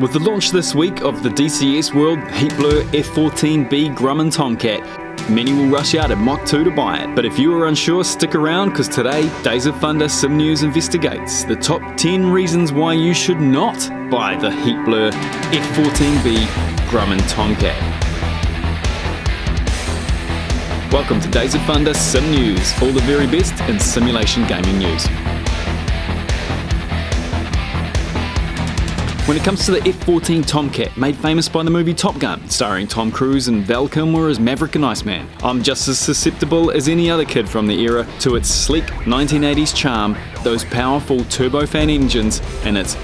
With the launch this week of the DCS World Heatblur F14B Grumman Tomcat, many will rush out at Mach 2 to buy it. But if you are unsure, stick around, because today, Days of Thunder Sim News investigates the top 10 reasons why you should not buy the Heatblur F14B Grumman Tomcat. Welcome to Days of Thunder Sim News, all the very best in simulation gaming news. When it comes to the F14 Tomcat, made famous by the movie Top Gun, starring Tom Cruise and Val Kilmer as Maverick and Iceman, I'm just as susceptible as any other kid from the era to its sleek 1980s charm, those powerful turbofan engines, and its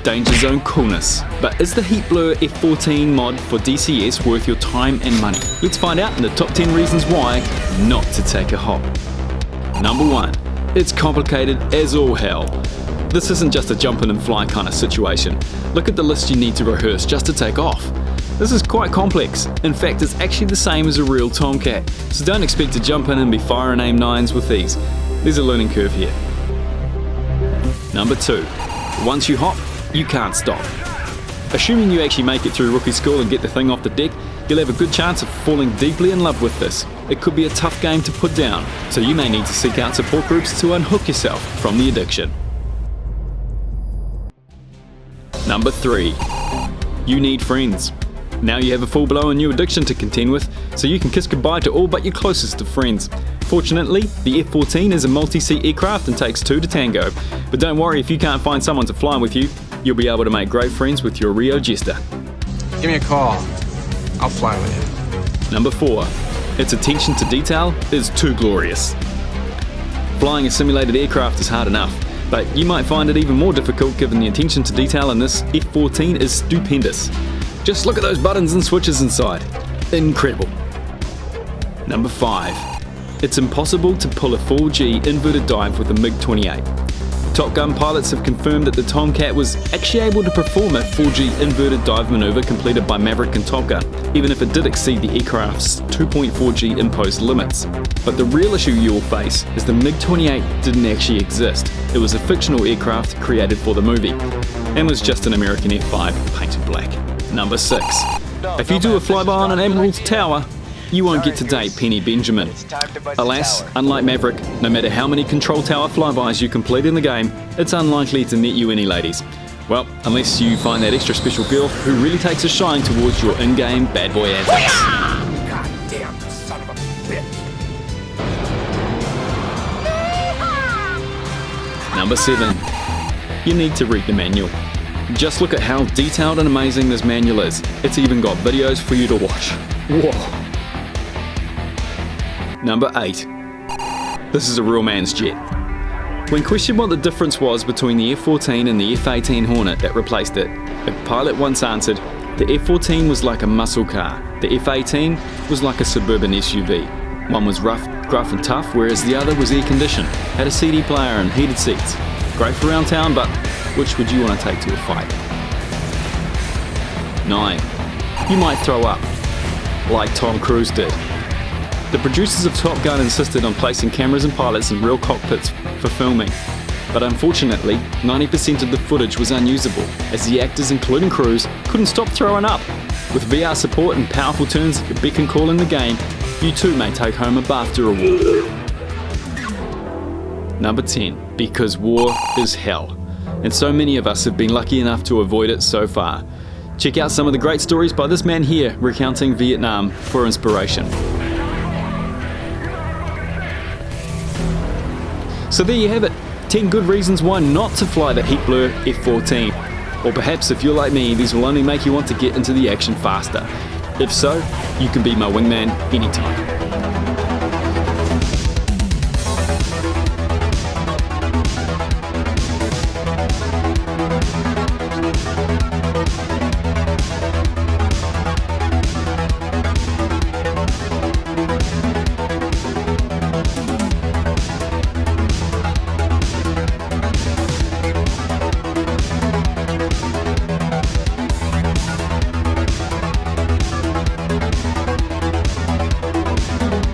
danger zone coolness. But is the Heatblur F14 mod for DCS worth your time and money? Let's find out in the top 10 reasons why not to take a hop. Number 1. It's complicated as all hell. This isn't just a jump in and fly kind of situation. Look at the list you need to rehearse just to take off. This is quite complex. In fact, it's actually the same as a real Tomcat, so don't expect to jump in and be fire and aim 9s with these. There's a learning curve here. Number 2. Once you hop, you can't stop. Assuming you actually make it through rookie school and get the thing off the deck, you'll have a good chance of falling deeply in love with this. It could be a tough game to put down, so you may need to seek out support groups to unhook yourself from the addiction. Number 3. You need friends. Now you have a full-blown new addiction to contend with, so you can kiss goodbye to all but your closest of friends. Fortunately, the F14 is a multi-seat aircraft and takes 2 to tango, but don't worry if you can't find someone to fly with you, you'll be able to make great friends with your Rio Jester. Give me a call, I'll fly with you. Number 4. Its attention to detail is too glorious. Flying a simulated aircraft is hard enough, but you might find it even more difficult given the attention to detail in this F14 is stupendous. Just look at those buttons and switches inside. Incredible. Number 5. It's impossible to pull a 4G inverted dive with a MiG-28. TopGun pilots have confirmed that the Tomcat was actually able to perform a 4G inverted dive maneuver completed by Maverick and TopGun, even if it did exceed the aircraft's 2.4G imposed limits. But the real issue you will face is the MiG-28 didn't actually exist. It was a fictional aircraft created for the movie, and was just an American F5 painted black. Number 6. If you do a flyby on an Admiral's Tower, you won't get to date Penny Benjamin. Alas, unlike Maverick, no matter how many control tower flybys you complete in the game, it's unlikely to net you any ladies. Well, unless you find that extra special girl who really takes a shine towards your in-game bad boy antics. Goddamn son of a bitch. Number 7. You need to read the manual. Just look at how detailed and amazing this manual is. It's even got videos for you to watch. Whoa. Number 8. This is a real man's jet. When questioned what the difference was between the F14 and the F18 Hornet that replaced it, a pilot once answered, the F14 was like a muscle car, the F18 was like a suburban SUV. One was rough, gruff and tough, whereas the other was air-conditioned, had a CD player and heated seats. Great for around town, but which would you want to take to a fight? 9. You might throw up, like Tom Cruise did. The producers of Top Gun insisted on placing cameras and pilots in real cockpits for filming, but unfortunately 90% of the footage was unusable, as the actors, including Cruise, couldn't stop throwing up. With VR support and powerful turns at your beck and call in the game, you too may take home a BAFTA award. Number 10. Because war is hell, and so many of us have been lucky enough to avoid it so far. Check out some of the great stories by this man here recounting Vietnam for inspiration. So there you have it, 10 good reasons why not to fly the Heatblur F14. Or perhaps if you're like me, these will only make you want to get into the action faster. If so, you can be my wingman anytime.